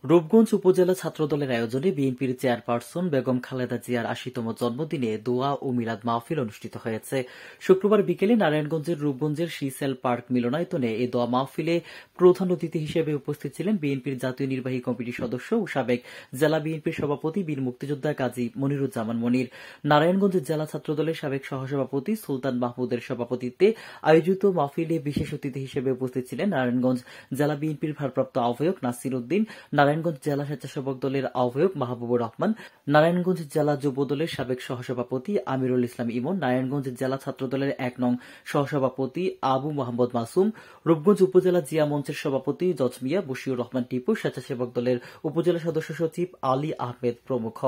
রূপগঞ্জ উপজেলা ছাত্রদলের আয়োজনে বিএনপির চেয়ারপারসন বেগম খালেদা জিয়ার ৮০তম জন্মদিনে দোয়া ও মিলাদ মাহফিল অনুষ্ঠিত হয়েছে। শুক্রবার বিকেলে নারায়ণগঞ্জের রূপগঞ্জের শিসেল পার্ক মিলনায়তনে এই দোয়া মাহফিলে প্রধান অতিথি হিসেবে উপস্থিত ছিলেন বিএনপির জাতীয় নির্বাহী কমিটির সদস্য ও সাবেক জেলা বিএনপির সভাপতি বীর মুক্তিযোদ্ধা কাজী মনিরুজ্জামান মনির। নারায়ণগঞ্জ জেলা ছাত্রদলের সাবেক সহসভাপতি সুলতান মাহমুদের সভাপতিত্বে আয়োজিত মাহফিলে বিশেষ অতিথি হিসেবে উপস্থিত ছিলেন নারায়ণগঞ্জ জেলা বিএনপির ভারপ্রাপ্ত আহ্বায়ক নাসির উদ্দিন, নারায়ণগঞ্জ জেলা স্বেচ্ছাসেবক দলের আহ্বায়ক মাহবুবুর রহমান, নারায়ণগঞ্জ জেলা যুব দলের সাবেক সহসভাপতি আমিরুল ইসলাম ইমন, নারায়ণগঞ্জ জেলা ছাত্রদলের ১ নং সহসভাপতি আবু মোহাম্মদ মাসুম, রূপগঞ্জ উপজেলা জিয়া মঞ্চের সভাপতি জজমিয়া বশিউর রহমান টিপু, স্বেচ্ছাসেবক দলের উপজেলা সদস্য সচিব আলী আহমেদ প্রমুখ।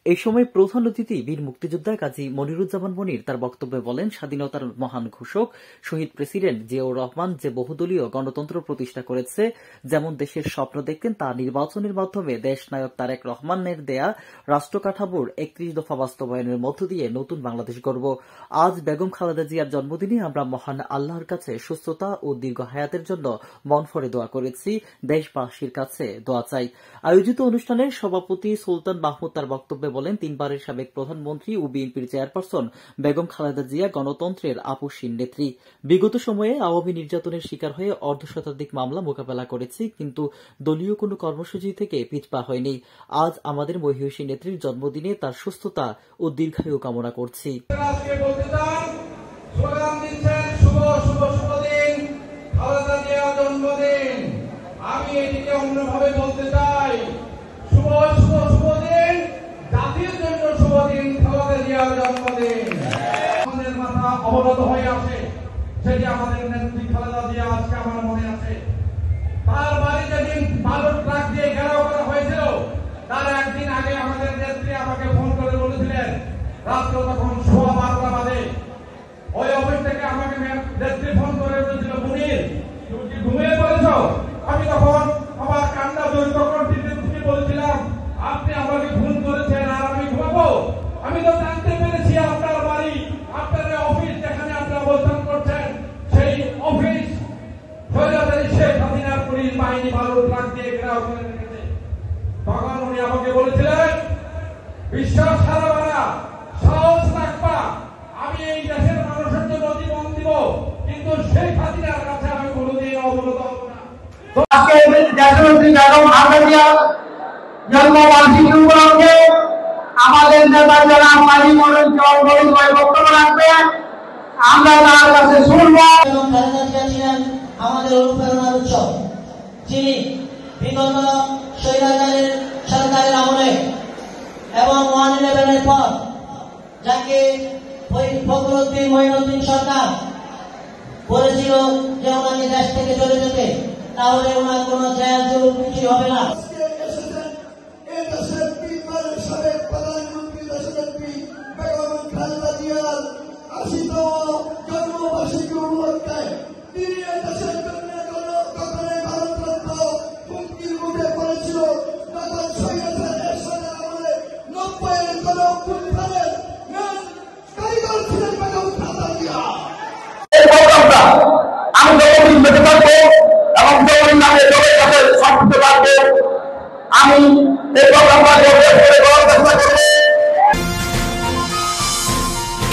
এই সময় প্রধান অতিথি বীর মুক্তিযোদ্ধা কাজী মনিরুজ্জামান মনির তার বক্তব্যে বলেন, স্বাধীনতার মহান ঘোষক শহীদ প্রেসিডেন্ট জিয়াউর রহমান যে বহুদলীয় গণতন্ত্র প্রতিষ্ঠা করেছে, যেমন দেশের স্বপ্ন দেখতেন তা নির্বাচনের মাধ্যমে দেশনায়ক তারেক রহমানের দেয়া রাষ্ট্র কাঠামোর ৩১ দফা বাস্তবায়নের মধ্য দিয়ে নতুন বাংলাদেশ গড়ব। আজ বেগম খালেদা জিয়ার জন্মদিনে আমরা মহান আল্লাহর কাছে সুস্থতা ও দীর্ঘ হায়াতের জন্য মন ভরে দোয়া করেছি, দেশবাসীর কাছে দোয়া চাই। আয়োজিত অনুষ্ঠানের সভাপতি সুলতান মাহমুদ তার বক্তব্যে বলেন, ৩ বারের সাবেক প্রধানমন্ত্রী ও বিএনপির চেয়ারপারসন বেগম খালেদা জিয়া গণতন্ত্রের আপসহীন নেত্রী। বিগত সময়ে আওয়ামী নির্যাতনের শিকার হয়ে অর্ধশতাধিক মামলা মোকাবেলা করেছি, কিন্তু দলীয় কোনো কর্মসূচি থেকে পিছপা হয়নি। আজ আমাদের মহিষী নেত্রীর জন্মদিনে তার সুস্থতা ও দীর্ঘায়ু কামনা করছি। আমি এটিকে অন্যভাবে বলতে চাই, শুভ শুভ শুভ দিন, জাতির জন্য শুভ দিন, খালেদা জিয়ার জন্মদিন। আমাদের মাথা অবনত হয়ে আছে, সেটি আমাদের নেত্রী খালেদা জিয়া আজকে আমার মনে আছে। তার বাড়ি যেদিন বালুর ট্রাক দিয়ে ঘেরাও করা হয়েছিল, তার একদিন আগে আমাদের নেত্রী আমাকে ফোন করে বলেছিলেন, রাত্র তখন 12:15 বাজে, ওই অফিস থেকে আমাকে নেত্রী ফোন করে বলেছিল, মুনির তুমি কি ঘুমিয়ে পড়েছ? আমি তখন আমার কান্না জড়িত কণ্ঠে বলেছিলাম, আপনি আমাকে ফোন করেছেন আর আমি ঘুমাবো? আমি তো জানতে পেরেছি আপনার বাড়ি, আপনার অফিস যেখানে আপনি অবস্থান করছেন, সেই অফিস স্বৈরাচারী শেখ হাসিনার পুলিশ বাহিনী বালুর ট্রাক দিয়ে ঘেরাও করে রেখেছে। তখন উনি আমাকে বলেছিলেন, বিশ্বাস হারাবা না, সাহস রাখবা, আমি এই দেশের মানুষের জন্য জীবন দিব, কিন্তু শেখ হাসিনার কাছে আমি কোনোদিন অবনত হব না। আজকে দেশনেত্রী বেগম খালেদা জিয়ার জন্মবার্ষিকী উপলক্ষে আমাদের নেতা জনাব কাজী মনিরুজ্জামান মনির বক্তব্য রাখবেন, আমরা তার কাছে শুনব। বেগম খালেদা জিয়া ছিলেন আমাদের অনুপ্রেরণার উৎস, যিনি বিগত স্বৈরাচারের সরকারের আমলে এবং 1/11-এর পর যাকে ফখরুদ্দিন মঈনুদ্দিন সরকার বলেছিল যে ওনাকে দেশ থেকে চলে যেতে, তাহলে ওনার কোন জেল জুলুম কিছু হবে না।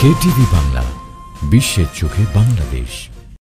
KTV বাংলা, বিশ্বের চোখে বাংলাদেশ।